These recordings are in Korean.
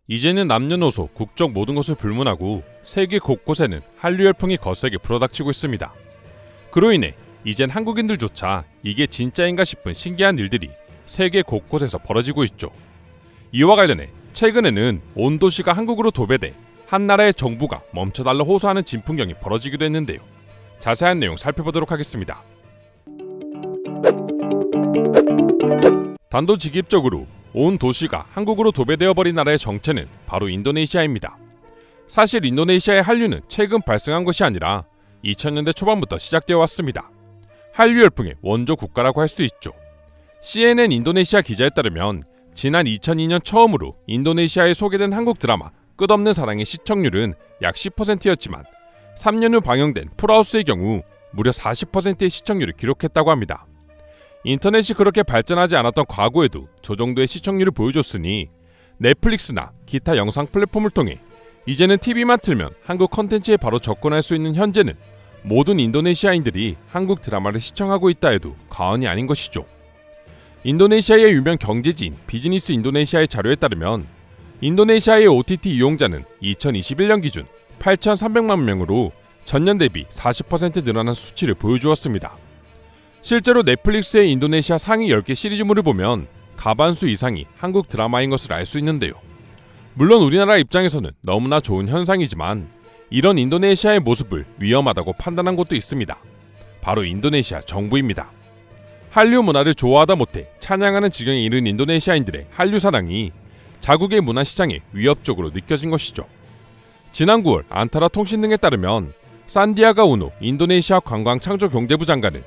이제는 남녀노소, 국적 모든 것을 불문하고 세계 곳곳에는 한류 열풍이 거세게 불어닥치고 있습니다. 그로 인해 이젠 한국인들조차 이게 진짜인가 싶은 신기한 일들이 세계 곳곳에서 벌어지고 있죠. 이와 관련해 최근에는 온 도시가 한국으로 도배돼 한 나라의 정부가 멈춰달라 호소하는 진풍경이 벌어지기도 했는데요. 자세한 내용 살펴보도록 하겠습니다. 단도직입적으로 온 도시가 한국으로 도배되어 버린 나라의 정체는 바로 인도네시아입니다. 사실 인도네시아의 한류는 최근 발생한 것이 아니라 2000년대 초반부터 시작되어 왔습니다. 한류 열풍의 원조 국가라고 할 수 있죠. CNN 인도네시아 기자에 따르면 지난 2002년 처음으로 인도네시아에 소개된 한국 드라마 끝없는 사랑의 시청률은 약 10%였지만 3년 후 방영된 풀하우스의 경우 무려 40%의 시청률을 기록했다고 합니다. 인터넷이 그렇게 발전하지 않았던 과거에도 저 정도의 시청률을 보여줬으니 넷플릭스나 기타 영상 플랫폼을 통해 이제는 TV만 틀면 한국 컨텐츠에 바로 접근할 수 있는 현재는 모든 인도네시아인들이 한국 드라마를 시청하고 있다 해도 과언이 아닌 것이죠. 인도네시아의 유명 경제지인 비즈니스 인도네시아의 자료에 따르면 인도네시아의 OTT 이용자는 2021년 기준 8,300만 명으로 전년 대비 40% 늘어난 수치를 보여주었습니다. 실제로 넷플릭스의 인도네시아 상위 10개 시리즈물을 보면 가반수 이상이 한국 드라마인 것을 알 수 있는데요. 물론 우리나라 입장에서는 너무나 좋은 현상이지만 이런 인도네시아의 모습을 위험하다고 판단한 곳도 있습니다. 바로 인도네시아 정부입니다. 한류 문화를 좋아하다 못해 찬양하는 지경에 이른 인도네시아인들의 한류 사랑이 자국의 문화 시장에 위협적으로 느껴진 것이죠. 지난 9월 안타라 통신 등에 따르면 산디아가 우노 인도네시아 관광창조경제부 장관은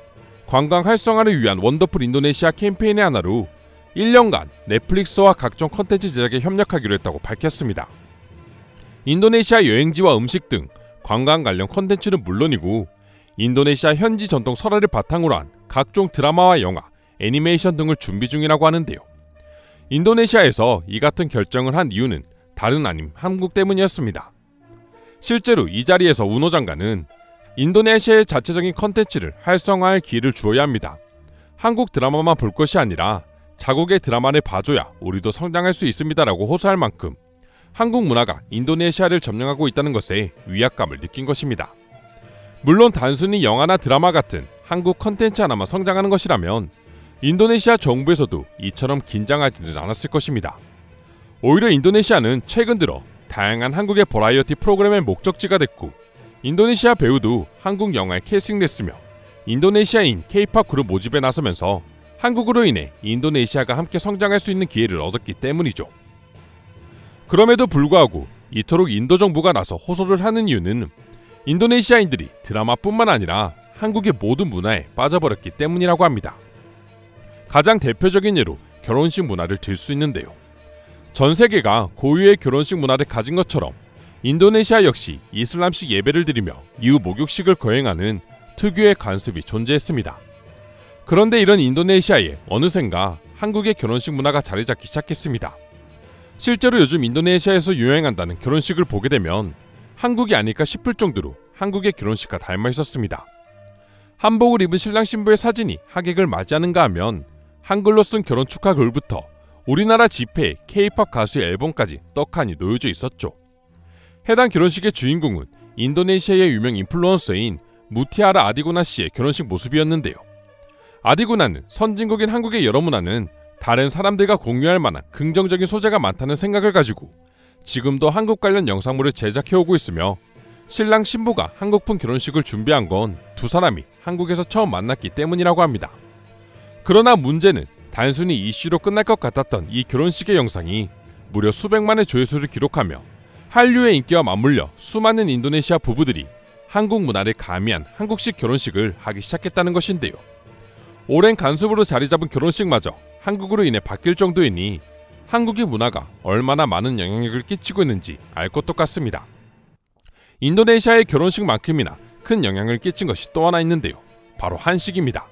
관광 활성화를 위한 원더풀 인도네시아 캠페인의 하나로 1년간 넷플릭스와 각종 컨텐츠 제작에 협력하기로 했다고 밝혔습니다. 인도네시아 여행지와 음식 등 관광 관련 컨텐츠는 물론이고 인도네시아 현지 전통 설화를 바탕으로 한 각종 드라마와 영화, 애니메이션 등을 준비 중이라고 하는데요. 인도네시아에서 이 같은 결정을 한 이유는 다른 아님 한국 때문이었습니다. 실제로 이 자리에서 우노 장관은 인도네시아의 자체적인 컨텐츠를 활성화할 기회를 주어야 합니다. 한국 드라마만 볼 것이 아니라 자국의 드라마를 봐줘야 우리도 성장할 수 있습니다라고 호소할 만큼 한국 문화가 인도네시아를 점령하고 있다는 것에 위압감을 느낀 것입니다. 물론 단순히 영화나 드라마 같은 한국 컨텐츠 하나만 성장하는 것이라면 인도네시아 정부에서도 이처럼 긴장하지는 않았을 것입니다. 오히려 인도네시아는 최근 들어 다양한 한국의 버라이어티 프로그램의 목적지가 됐고 인도네시아 배우도 한국 영화에 캐스팅됐으며 인도네시아인 K-POP 그룹 모집에 나서면서 한국으로 인해 인도네시아가 함께 성장할 수 있는 기회를 얻었기 때문이죠. 그럼에도 불구하고 이토록 인도 정부가 나서 호소를 하는 이유는 인도네시아인들이 드라마뿐만 아니라 한국의 모든 문화에 빠져버렸기 때문이라고 합니다. 가장 대표적인 예로 결혼식 문화를 들 수 있는데요. 전 세계가 고유의 결혼식 문화를 가진 것처럼 인도네시아 역시 이슬람식 예배를 드리며 이후 목욕식을 거행하는 특유의 관습이 존재했습니다. 그런데 이런 인도네시아에 어느샌가 한국의 결혼식 문화가 자리 잡기 시작했습니다. 실제로 요즘 인도네시아에서 유행한다는 결혼식을 보게 되면 한국이 아닐까 싶을 정도로 한국의 결혼식과 닮아 있었습니다. 한복을 입은 신랑 신부의 사진이 하객을 맞이하는가 하면 한글로 쓴 결혼 축하 글부터 우리나라 지폐에 K-POP 가수의 앨범까지 떡하니 놓여져 있었죠. 해당 결혼식의 주인공은 인도네시아의 유명 인플루언서인 무티아라 아디구나 씨의 결혼식 모습이었는데요. 아디구나는 선진국인 한국의 여러 문화는 다른 사람들과 공유할 만한 긍정적인 소재가 많다는 생각을 가지고 지금도 한국 관련 영상물을 제작해오고 있으며 신랑 신부가 한국풍 결혼식을 준비한 건 두 사람이 한국에서 처음 만났기 때문이라고 합니다. 그러나 문제는 단순히 이슈로 끝날 것 같았던 이 결혼식의 영상이 무려 수백만의 조회수를 기록하며 한류의 인기와 맞물려 수많은 인도네시아 부부들이 한국 문화를 가미한 한국식 결혼식을 하기 시작했다는 것인데요. 오랜 간습으로 자리 잡은 결혼식마저 한국으로 인해 바뀔 정도이니 한국의 문화가 얼마나 많은 영향력을 끼치고 있는지 알 것도 같습니다. 인도네시아의 결혼식만큼이나 큰 영향을 끼친 것이 또 하나 있는데요. 바로 한식입니다.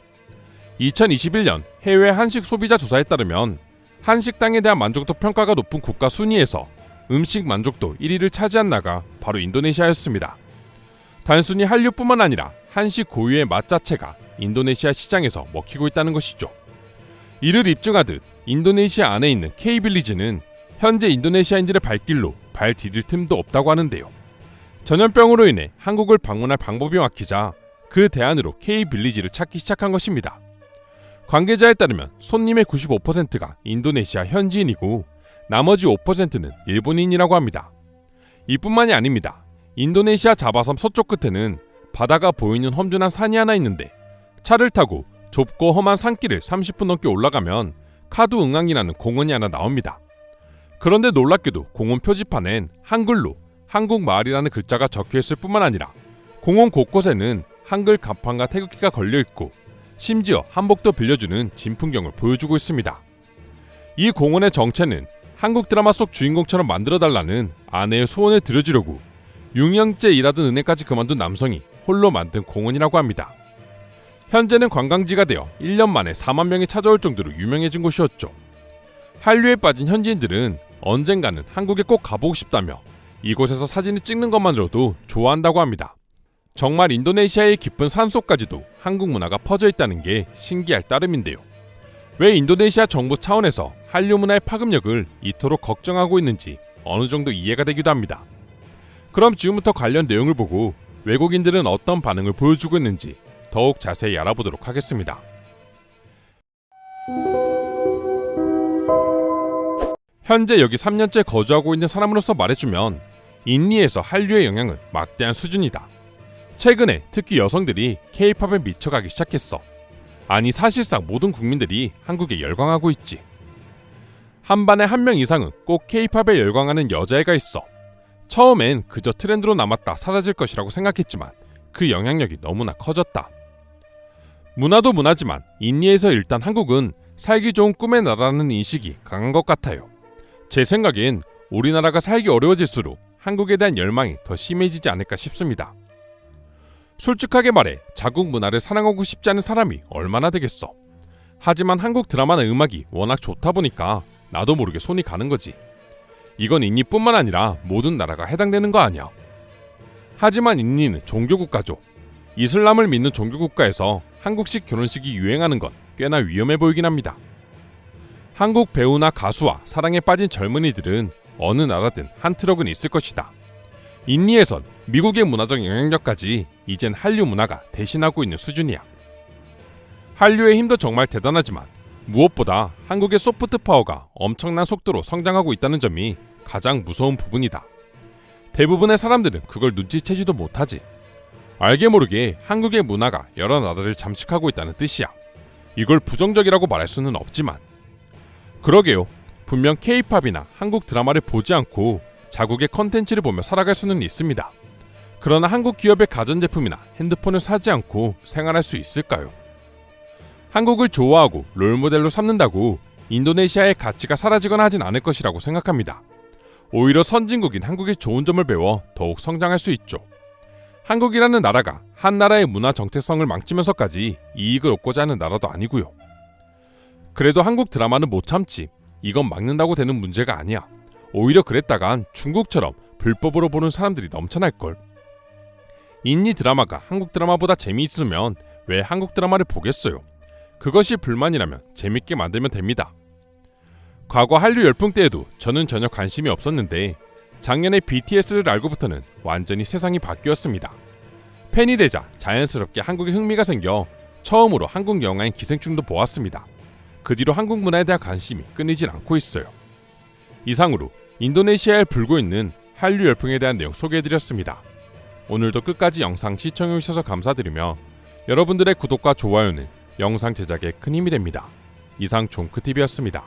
2021년 해외 한식 소비자 조사에 따르면 한식당에 대한 만족도 평가가 높은 국가 순위에서 음식 만족도 1위를 차지한 나라가 바로 인도네시아였습니다. 단순히 한류뿐만 아니라 한식 고유의 맛 자체가 인도네시아 시장에서 먹히고 있다는 것이죠. 이를 입증하듯 인도네시아 안에 있는 K빌리지는 현재 인도네시아인들의 발길로 발 디딜 틈도 없다고 하는데요. 전염병으로 인해 한국을 방문할 방법이 막히자 그 대안으로 K빌리지를 찾기 시작한 것입니다. 관계자에 따르면 손님의 95%가 인도네시아 현지인이고 나머지 5%는 일본인이라고 합니다. 이뿐만이 아닙니다. 인도네시아 자바섬 서쪽 끝에는 바다가 보이는 험준한 산이 하나 있는데 차를 타고 좁고 험한 산길을 30분 넘게 올라가면 카두 응앙이라는 공원이 하나 나옵니다. 그런데 놀랍게도 공원 표지판엔 한글로 한국마을이라는 글자가 적혀있을 뿐만 아니라 공원 곳곳에는 한글 간판과 태극기가 걸려있고 심지어 한복도 빌려주는 진풍경을 보여주고 있습니다. 이 공원의 정체는 한국 드라마 속 주인공처럼 만들어달라는 아내의 소원을 들어주려고 6년째 일하던 은행까지 그만둔 남성이 홀로 만든 공원이라고 합니다. 현재는 관광지가 되어 1년 만에 4만 명이 찾아올 정도로 유명해진 곳이었죠. 한류에 빠진 현지인들은 언젠가는 한국에 꼭 가보고 싶다며 이곳에서 사진을 찍는 것만으로도 좋아한다고 합니다. 정말 인도네시아의 깊은 산속까지도 한국 문화가 퍼져 있다는 게 신기할 따름인데요. 왜 인도네시아 정부 차원에서 한류 문화의 파급력을 이토록 걱정하고 있는지 어느 정도 이해가 되기도 합니다. 그럼 지금부터 관련 내용을 보고 외국인들은 어떤 반응을 보여주고 있는지 더욱 자세히 알아보도록 하겠습니다. 현재 여기 3년째 거주하고 있는 사람으로서 말해주면 인니에서 한류의 영향은 막대한 수준이다. 최근에 특히 여성들이 K-팝에 미쳐가기 시작했어. 아니 사실상 모든 국민들이 한국에 열광하고 있지. 한 반에 한 명 이상은 꼭 K-팝에 열광하는 여자애가 있어. 처음엔 그저 트렌드로 남았다 사라질 것이라고 생각했지만 그 영향력이 너무나 커졌다. 문화도 문화지만 인니에서 일단 한국은 살기 좋은 꿈의 나라라는 인식이 강한 것 같아요. 제 생각엔 우리나라가 살기 어려워질수록 한국에 대한 열망이 더 심해지지 않을까 싶습니다. 솔직하게 말해 자국 문화를 사랑하고 싶지 않은 사람이 얼마나 되겠어. 하지만 한국 드라마나 음악이 워낙 좋다 보니까 나도 모르게 손이 가는 거지. 이건 인니뿐만 아니라 모든 나라가 해당되는 거 아니야. 하지만 인니는 종교국가죠. 이슬람을 믿는 종교국가에서 한국식 결혼식이 유행하는 건 꽤나 위험해 보이긴 합니다. 한국 배우나 가수와 사랑에 빠진 젊은이들은 어느 나라든 한 트럭은 있을 것이다. 인니에선 미국의 문화적 영향력까지 이젠 한류 문화가 대신하고 있는 수준이야. 한류의 힘도 정말 대단하지만 무엇보다 한국의 소프트 파워가 엄청난 속도로 성장하고 있다는 점이 가장 무서운 부분이다. 대부분의 사람들은 그걸 눈치채지도 못하지. 알게 모르게 한국의 문화가 여러 나라를 잠식하고 있다는 뜻이야. 이걸 부정적이라고 말할 수는 없지만. 그러게요. 분명 K-팝이나 한국 드라마를 보지 않고 자국의 컨텐츠를 보며 살아갈 수는 있습니다. 그러나 한국 기업의 가전제품이나 핸드폰을 사지 않고 생활할 수 있을까요? 한국을 좋아하고 롤모델로 삼는다고 인도네시아의 가치가 사라지거나 하진 않을 것이라고 생각합니다. 오히려 선진국인 한국의 좋은 점을 배워 더욱 성장할 수 있죠. 한국이라는 나라가 한 나라의 문화 정체성을 망치면서까지 이익을 얻고자 하는 나라도 아니고요. 그래도 한국 드라마는 못 참지. 이건 막는다고 되는 문제가 아니야. 오히려 그랬다간 중국처럼 불법으로 보는 사람들이 넘쳐날걸. 인니 드라마가 한국 드라마보다 재미있으면 왜 한국 드라마를 보겠어요? 그것이 불만이라면 재밌게 만들면 됩니다. 과거 한류 열풍 때에도 저는 전혀 관심이 없었는데 작년에 BTS를 알고부터는 완전히 세상이 바뀌었습니다. 팬이 되자 자연스럽게 한국에 흥미가 생겨 처음으로 한국 영화인 기생충도 보았습니다. 그 뒤로 한국 문화에 대한 관심이 끊이질 않고 있어요. 이상으로 인도네시아에 불고 있는 한류 열풍에 대한 내용 소개해드렸습니다. 오늘도 끝까지 영상 시청해주셔서 감사드리며 여러분들의 구독과 좋아요는 영상 제작에 큰 힘이 됩니다. 이상 종크TV였습니다.